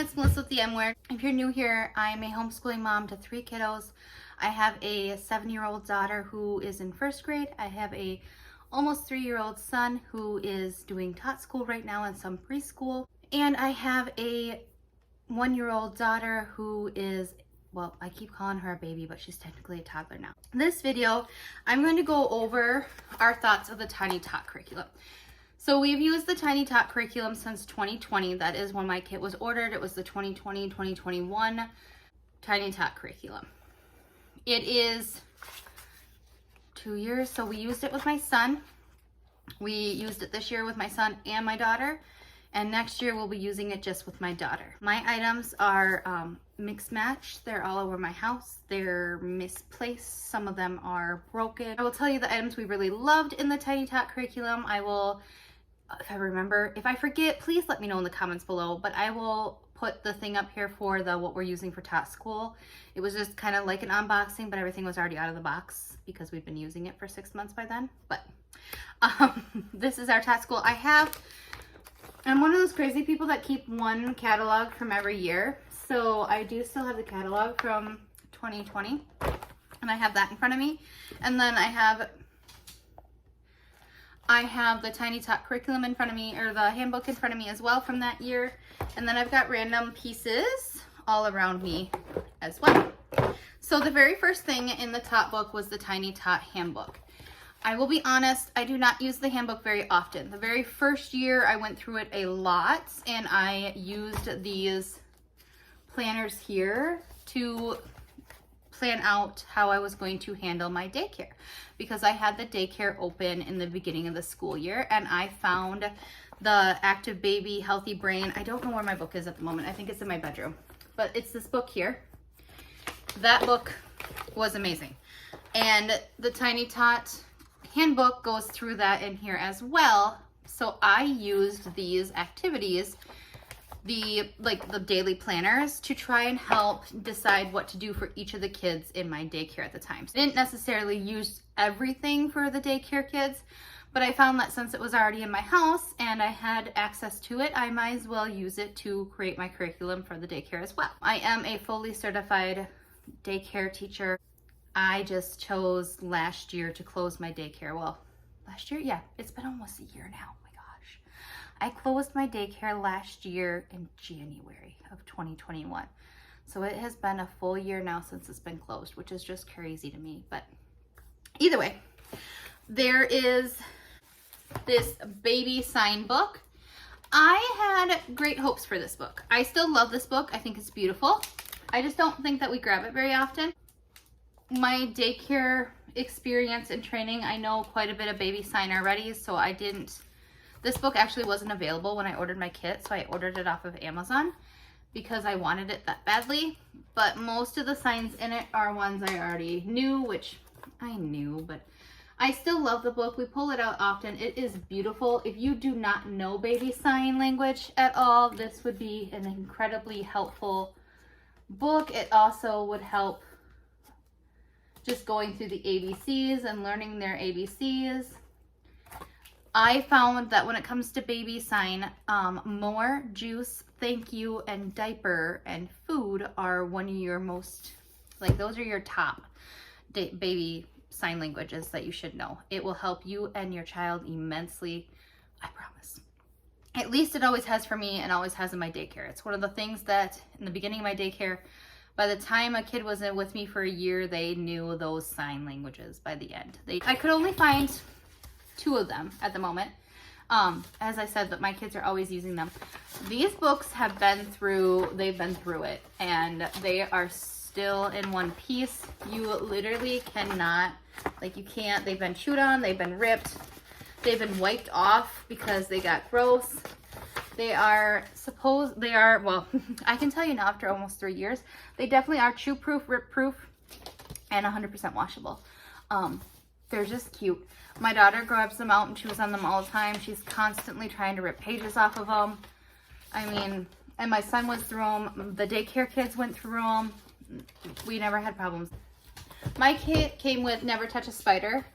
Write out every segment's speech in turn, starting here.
it's Melissa with the M Word. If you're new here, I'm a homeschooling mom to 3 kiddos. I have a 7-year-old daughter who is in 1st grade. I have a almost 3-year-old son who is doing tot school right now and some preschool. And I have a 1-year-old daughter who is, well, I keep calling her a baby, but she's technically a toddler now. In this video, I'm going to go over our thoughts of the Tiny Tot curriculum. So we've used the Tiny Tot curriculum since 2020. That is when my kit was ordered. It was the 2020-2021 Tiny Tot curriculum. It is 2 years, so we used it with my son. We used it this year with my son and my daughter, and next year we'll be using it just with my daughter. My items are mixed match. They're all over my house. They're misplaced. Some of them are broken. I will tell you the items we really loved in the Tiny Tot curriculum. I will, if I remember, if I forget, please let me know in the comments below, but I will put the thing up here for what we're using for tot school. It was just kind of like an unboxing, but everything was already out of the box because we've been using it for 6 months by then. But this is our tot school. I'm one of those crazy people that keep one catalog from every year. So I do still have the catalog from 2020, and I have that in front of me. And then I have the Tiny Tot curriculum in front of me, or the handbook in front of me as well from that year. And then I've got random pieces all around me as well. So the very first thing in the Tot book was the Tiny Tot Handbook. I will be honest, I do not use the handbook very often. The very first year I went through it a lot, and I used these planners here to plan out how I was going to handle my daycare, because I had the daycare open in the beginning of the school year, and I found the Active Baby Healthy Brain. I don't know where my book is at the moment. I think it's in my bedroom, but it's this book here. That book was amazing, and the Tiny Tot handbook goes through that in here as well. So I used these activities, the daily planners, to try and help decide what to do for each of the kids in my daycare at the time. So I didn't necessarily use everything for the daycare kids, but I found that since it was already in my house and I had access to it, I might as well use it to create my curriculum for the daycare as well. I am a fully certified daycare teacher. I just chose last year to close my daycare. Well, last year? Yeah, it's been almost a year now. Oh my gosh. I closed my daycare last year in January of 2021. So it has been a full year now since it's been closed, which is just crazy to me. But either way, there is this baby sign book. I had great hopes for this book. I still love this book. I think it's beautiful. I just don't think that we grab it very often. My daycare experience and training, I know quite a bit of baby sign already, so I didn't. This book actually wasn't available when I ordered my kit, so I ordered it off of Amazon because I wanted it that badly. But most of the signs in it are ones I already knew, which I knew, but I still love the book. We pull it out often. It is beautiful. If you do not know baby sign language at all, this would be an incredibly helpful book. It also would help just going through the ABCs and learning their ABCs. I found that when it comes to baby sign, more, juice, thank you, and diaper and food are one of your most, those are your top baby sign languages that you should know. It will help you and your child immensely, I promise. At least it always has for me and always has in my daycare. It's one of the things that in the beginning of my daycare, by the time a kid was in with me for a year, they knew those sign languages by the end. I could only find 2 of them at the moment. As I said, but my kids are always using them. These books have been through, they've been through it, and they are still in one piece. You literally cannot, you can't, they've been chewed on, they've been ripped, they've been wiped off because they got gross. Well, I can tell you now after almost 3 years, they definitely are chew-proof, rip-proof, and 100% washable. They're just cute. My daughter grabs them out and chews on them all the time. She's constantly trying to rip pages off of them. I mean, and my son went through them. The daycare kids went through them. We never had problems. My kit came with Never Touch a Spider.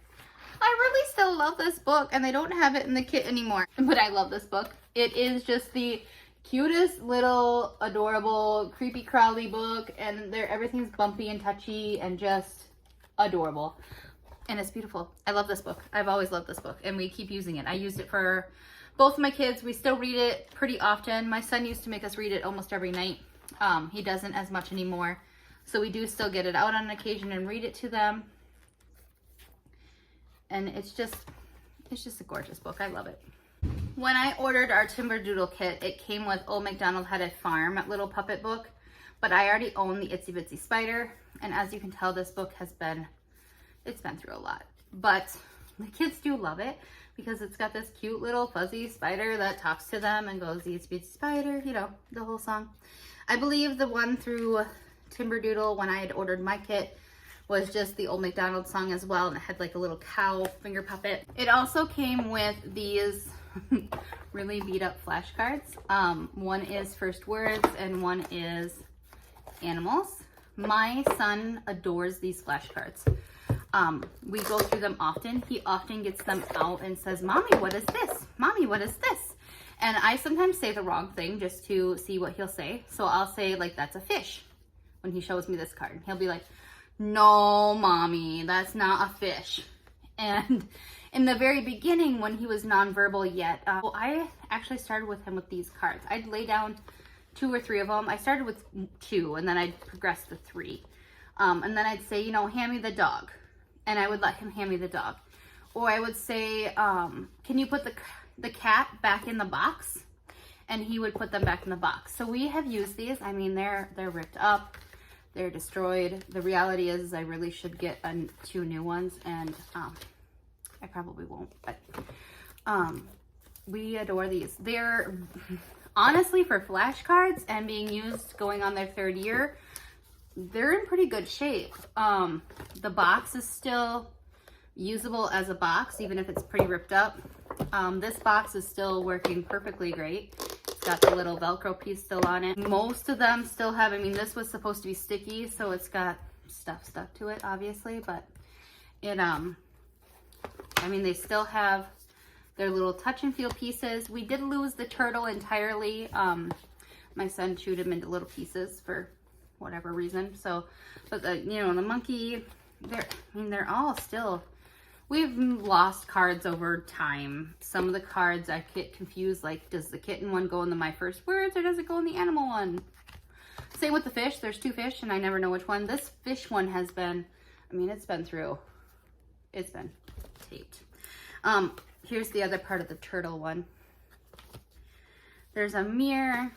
I really still love this book, and they don't have it in the kit anymore. But I love this book. It is just the cutest little adorable creepy crawly book, and everything's bumpy and touchy and just adorable, and it's beautiful. I love this book. I've always loved this book, and we keep using it. I used it for both of my kids. We still read it pretty often. My son used to make us read it almost every night. He doesn't as much anymore, so we do still get it out on occasion and read it to them, and it's just a gorgeous book. I love it. When I ordered our Timberdoodle kit, it came with Old MacDonald Had a Farm little puppet book, but I already own the Itsy Bitsy Spider, and as you can tell, this book it's been through a lot, but the kids do love it because it's got this cute little fuzzy spider that talks to them and goes, "Itsy Bitsy Spider," you know, the whole song. I believe the one through Timberdoodle when I had ordered my kit was just the Old MacDonald song as well, and it had like a little cow finger puppet. It also came with these really beat up flashcards. One is first words and one is animals. My son adores these flashcards. We go through them often. He often gets them out and says, "Mommy, what is this? Mommy, what is this?" And I sometimes say the wrong thing just to see what he'll say. So I'll say like, "That's a fish," when he shows me this card. He'll be like, "No, Mommy, that's not a fish." And in the very beginning, when he was nonverbal yet, I actually started with him with these cards. I'd lay down 2 or 3 of them. I started with 2, and then I'd progress to 3. And then I'd say, you know, "Hand me the dog." And I would let him hand me the dog. Or I would say, "Can you put the cat back in the box?" And he would put them back in the box. So we have used these. I mean, they're ripped up. They're destroyed. The reality is I really should get 2 new ones, and I probably won't, but we adore these. They're honestly, for flashcards and being used going on their 3rd year, they're in pretty good shape. The box is still usable as a box, even if it's pretty ripped up. This box is still working perfectly great. It's got the little Velcro piece still on it. Most of them still have, I mean, this was supposed to be sticky, so it's got stuff stuck to it, obviously, but it, I mean, they still have their little touch and feel pieces. We did lose the turtle entirely. My son chewed him into little pieces for whatever reason. So, but the, you know, the monkey, they're all still, we've lost cards over time. Some of the cards I get confused, like, does the kitten one go in the My First Words or does it go in the animal one? Same with the fish. There's 2 fish and I never know which one. This fish one has been, I mean, it's been taped. Here's the other part of the turtle one. There's a mirror,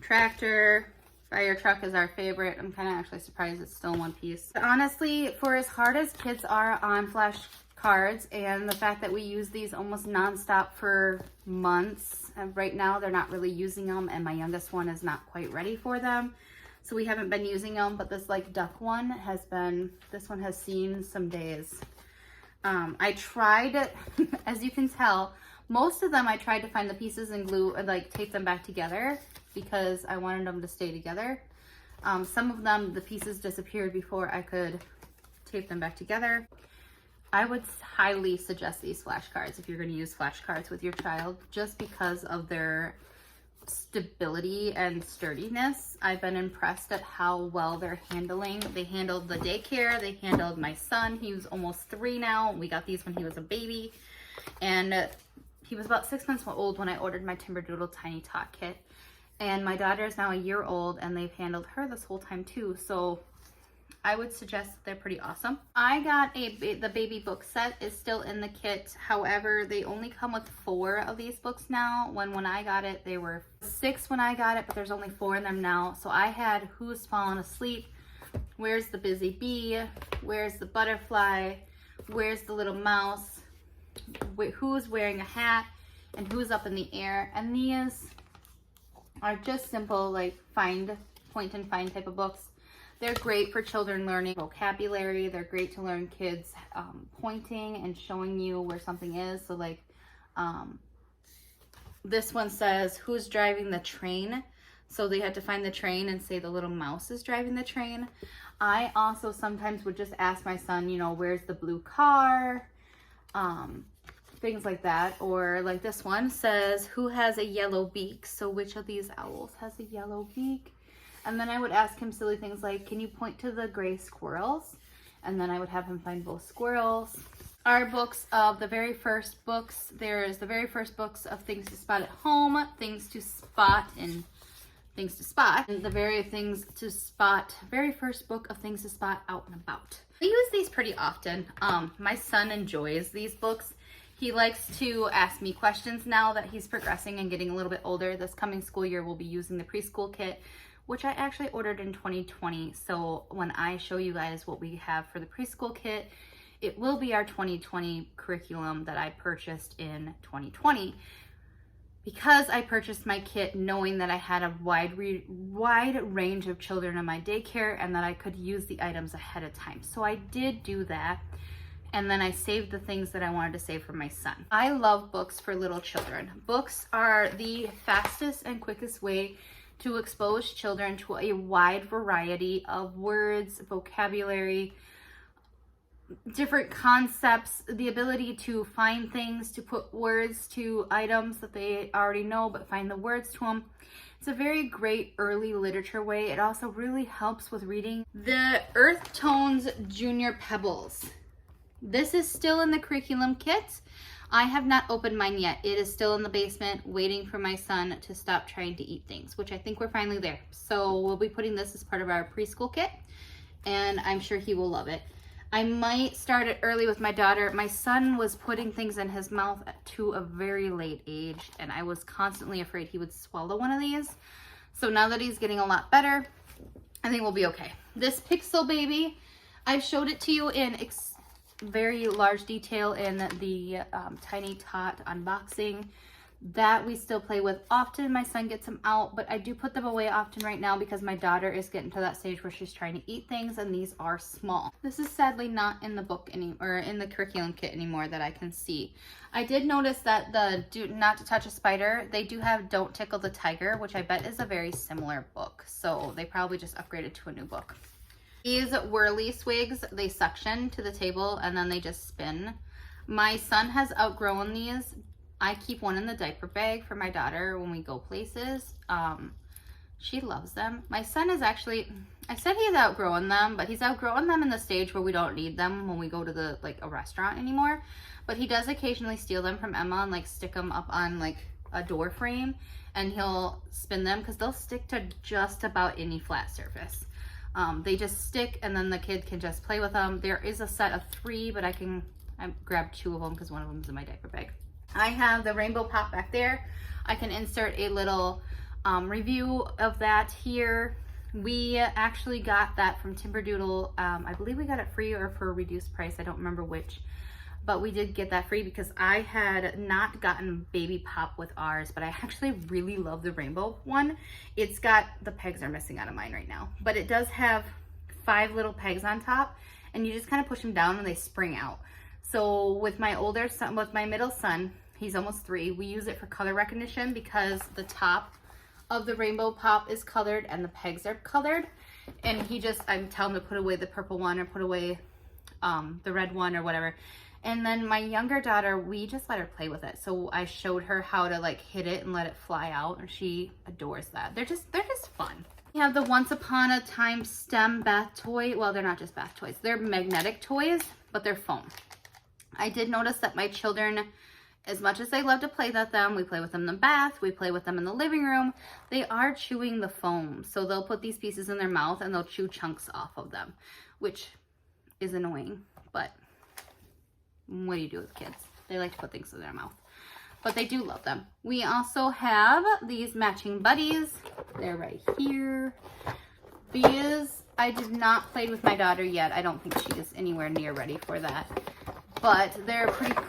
tractor, fire truck is our favorite. I'm kind of actually surprised it's still in one piece. But honestly, for as hard as kids are on flashcards and the fact that we use these almost nonstop for months, and right now they're not really using them, and my youngest one is not quite ready for them. So we haven't been using them, but this like duck one has been, this one has seen some days. I tried, as you can tell, most of them I tried to find the pieces and glue, like tape them back together because I wanted them to stay together. Some of them, the pieces disappeared before I could tape them back together. I would highly suggest these flashcards if you're going to use flashcards with your child, just because of their stability and sturdiness. I've been impressed at how well they're handling. They handled the daycare. They handled my son. He was almost 3 now. We got these when he was a baby, and he was about 6 months old when I ordered my Timberdoodle Tiny Tot kit. And my daughter is now a year old, and they've handled her this whole time too. So I would suggest they're pretty awesome. I got the baby book set is still in the kit. However, they only come with 4 of these books now. When I got it, they were 6 when I got it, but there's only 4 of them now. So I had Who's Fallen Asleep, Where's the Busy Bee, Where's the Butterfly, Where's the Little Mouse, Who's Wearing a Hat, and Who's Up in the Air. And these are just simple, like point and find type of books. They're great for children learning vocabulary. They're great to learn kids pointing and showing you where something is. So like this one says, Who's Driving the Train? So they had to find the train and say the little mouse is driving the train. I also sometimes would just ask my son, you know, where's the blue car? things like that. Or like this one says, who has a yellow beak? So which of these owls has a yellow beak? And then I would ask him silly things like, can you point to the gray squirrels? And then I would have him find both squirrels. Our books of the very first books, there's the very first books of things to spot at home, things to spot, and things to spot. And the very first book of things to spot out and about. I use these pretty often. My son enjoys these books. He likes to ask me questions now that he's progressing and getting a little bit older. This coming school year, we'll be using the preschool kit, which I actually ordered in 2020. So when I show you guys what we have for the preschool kit, it will be our 2020 curriculum that I purchased in 2020. Because I purchased my kit knowing that I had a wide range of children in my daycare and that I could use the items ahead of time. So I did do that. And then I saved the things that I wanted to save for my son. I love books for little children. Books are the fastest and quickest way to expose children to a wide variety of words, vocabulary, different concepts, the ability to find things, to put words to items that they already know, but find the words to them. It's a very great early literature way. It also really helps with reading. The Earth Tones Junior Pebbles. This is still in the curriculum kit. I have not opened mine yet. It is still in the basement waiting for my son to stop trying to eat things, which I think we're finally there. So we'll be putting this as part of our preschool kit, and I'm sure he will love it. I might start it early with my daughter. My son was putting things in his mouth to a very late age, and I was constantly afraid he would swallow one of these. So now that he's getting a lot better, I think we'll be okay. This Pixel Baby, I've showed it to you in very large detail in the Tiny Tot unboxing. That we still play with often. My son gets them out, but I do put them away often right now because my daughter is getting to that stage where she's trying to eat things, and these are small. This is sadly not in the book or in the curriculum kit anymore that I can see. I did notice that the Do Not to Touch a Spider, they do have Don't Tickle the Tiger, which I bet is a very similar book. So they probably just upgraded to a new book. These whirly swigs, they suction to the table and then they just spin. My son has outgrown these. I keep one in the diaper bag for my daughter when we go places. She loves them. My son is actually, I said he's outgrowing them, but he's outgrowing them in the stage where we don't need them when we go to a restaurant anymore. But he does occasionally steal them from Emma and stick them up on a door frame, and he'll spin them because they'll stick to just about any flat surface. They just stick, and then the kid can just play with them. There is a set of 3, but I grabbed 2 of them because one of them is in my diaper bag. I have the Rainbow Pop back there. I can insert a little review of that here. We actually got that from Timberdoodle. I believe we got it free or for a reduced price. I don't remember which, but we did get that free because I had not gotten Baby Pop with ours, but I actually really love the rainbow one. It's got, the pegs are missing out of mine right now, but it does have 5 little pegs on top, and you just kind of push them down and they spring out. So with my older son, with my middle son, he's almost 3, we use it for color recognition because the top of the Rainbow Pop is colored and the pegs are colored. And I tell him to put away the purple one or put away the red one or whatever. And then my younger daughter, we just let her play with it. So I showed her how to hit it and let it fly out, and she adores that. They're just fun. We have the Once Upon a Time STEM bath toy. Well, they're not just bath toys. They're magnetic toys, but they're foam. I did notice that my children, as much as they love to play with them, we play with them in the bath, we play with them in the living room, they are chewing the foam. So they'll put these pieces in their mouth and they'll chew chunks off of them, which is annoying, but what do you do with kids? They like to put things in their mouth, but they do love them. We also have these matching buddies. They're right here. These, I did not play with my daughter yet. I don't think she is anywhere near ready for that, but they're pretty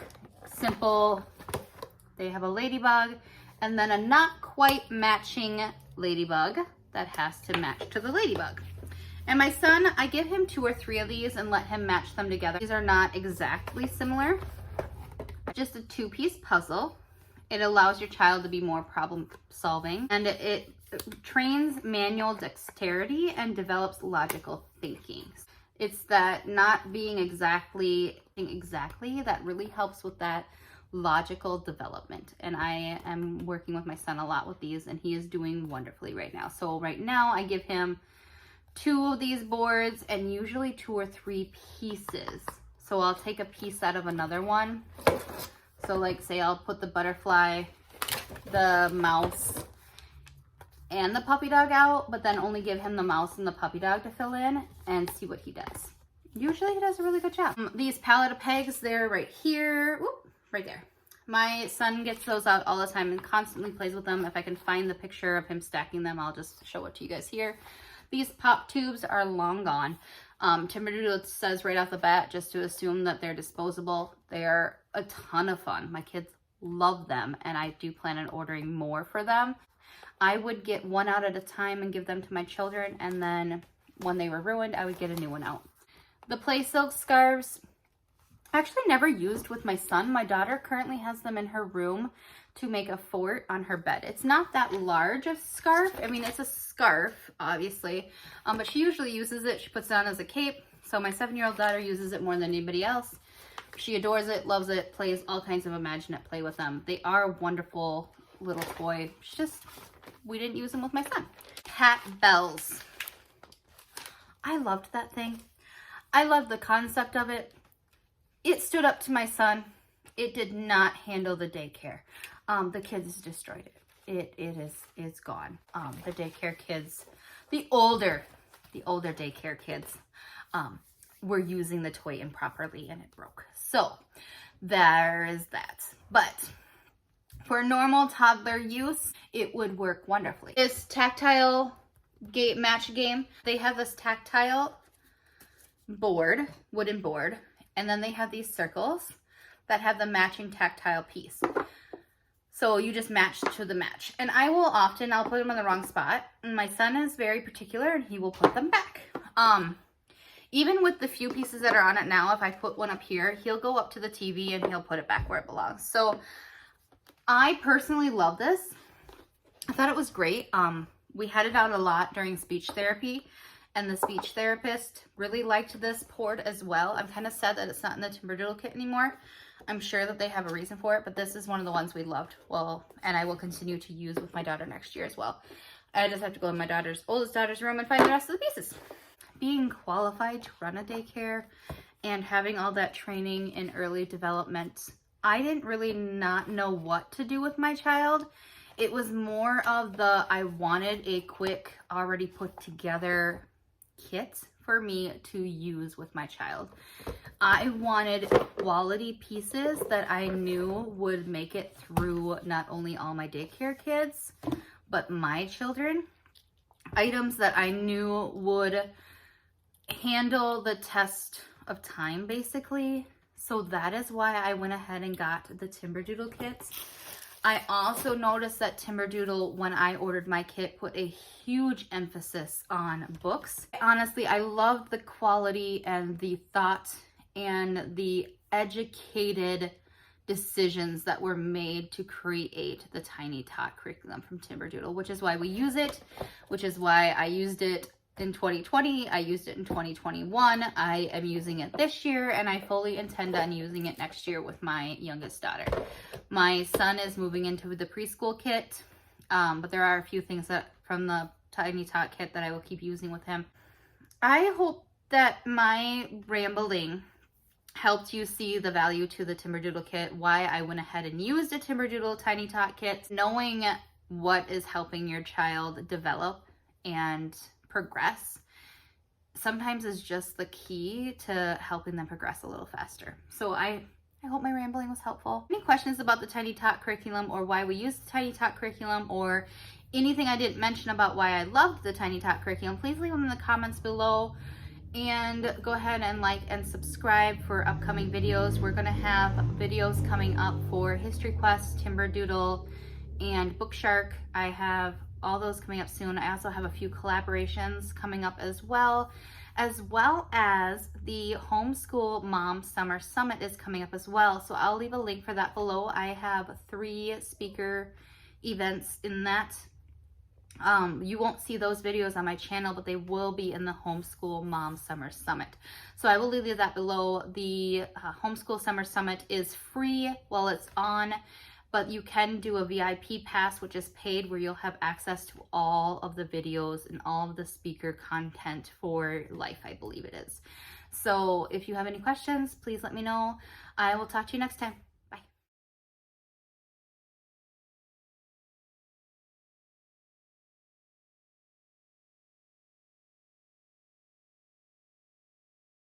simple. They have a ladybug and then a not quite matching ladybug that has to match to the ladybug. And my son, I give him 2 or 3 of these and let him match them together. These are not exactly similar. Just a 2-piece puzzle. It allows your child to be more problem solving, and it trains manual dexterity and develops logical thinking. It's that not being exactly that really helps with that logical development. And I am working with my son a lot with these, and he is doing wonderfully right now. So right now I give him 2 of these boards and usually 2 or 3 pieces. So I'll take a piece out of another one. So like say I'll put the butterfly, the mouse, and the puppy dog out, but then only give him the mouse and the puppy dog to fill in and see what he does. Usually he does a really good job. These palette of pegs, they're right here. Whoop, right there. My son gets those out all the time and constantly plays with them. If I can find the picture of him stacking them, I'll just show it to you guys here. These pop tubes are long gone. Timberdoodle says right off the bat just to assume that they're disposable. They are a ton of fun. My kids love them, and I do plan on ordering more for them. I would get one out at a time and give them to my children, and then when they were ruined, I would get a new one out. The play silk scarves, actually never used with my son. My daughter currently has them in her room to make a fort on her bed. It's not that large of scarf. I mean, it's a scarf, obviously, but she usually uses it. She puts it on as a cape. So my 7-year-old daughter uses it more than anybody else. She adores it, loves it, plays all kinds of Imaginate play with them. They are a wonderful little toy. It's just, we didn't use them with my son. Cat bells. I loved that thing. I loved the concept of it. It stood up to my son. It did not handle the daycare. The kids destroyed it. It's gone. The daycare kids, the older daycare kids, were using the toy improperly and it broke. So there is that. But for normal toddler use, it would work wonderfully. This tactile match game, they have this tactile board, wooden board, and then they have these circles that have the matching tactile piece. So you just match to the match. And I'll put them in the wrong spot. And my son is very particular and he will put them back. Even with the few pieces that are on it now, if I put one up here, he'll go up to the TV and he'll put it back where it belongs. So I personally love this. I thought it was great. We had it out a lot during speech therapy, and the speech therapist really liked this board as well. I'm kind of sad that it's not in the Timberdoodle kit anymore. I'm sure that they have a reason for it, but this is one of the ones we loved. Well, and I will continue to use with my daughter next year as well. I just have to go in my oldest daughter's room and find the rest of the pieces. Being qualified to run a daycare and having all that training in early development, I didn't really not know what to do with my child. It was more of I wanted a quick, already put together kit for me to use with my child. I wanted quality pieces that I knew would make it through not only all my daycare kids, but my children. Items that I knew would handle the test of time, basically. So that is why I went ahead and got the Timberdoodle kits. I also noticed that Timberdoodle, when I ordered my kit, put a huge emphasis on books. Honestly, I loved the quality and the thought and the educated decisions that were made to create the Tiny Tot curriculum from Timberdoodle, which is why we use it, which is why I used it in 2020, I used it in 2021, I am using it this year, and I fully intend on using it next year with my youngest daughter. My son is moving into the preschool kit, but there are a few things that from the Tiny Tot kit that I will keep using with him. I hope that my rambling helped you see the value to the Timberdoodle kit, why I went ahead and used a Timberdoodle Tiny Tot kit. Knowing what is helping your child develop and progress sometimes is just the key to helping them progress a little faster. So I hope my rambling was helpful. Any questions about the Tiny Tot curriculum or why we use the Tiny Tot curriculum or anything I didn't mention about why I loved the Tiny Tot curriculum, please leave them in the comments below. And go ahead and like and subscribe for upcoming videos. We're going to have videos coming up for History Quest, Timberdoodle, and Bookshark. I have all those coming up soon. I also have a few collaborations coming up as well as the Homeschool Mom Summer Summit is coming up as well. So I'll leave a link for that below. I have 3 speaker events in that You won't see those videos on my channel, but they will be in the Homeschool Mom Summer Summit. So I will leave that below. The Homeschool Summer Summit is free while it's on, but you can do a VIP pass, which is paid, where you'll have access to all of the videos and all of the speaker content for life, I believe it is. So if you have any questions, please let me know. I will talk to you next time.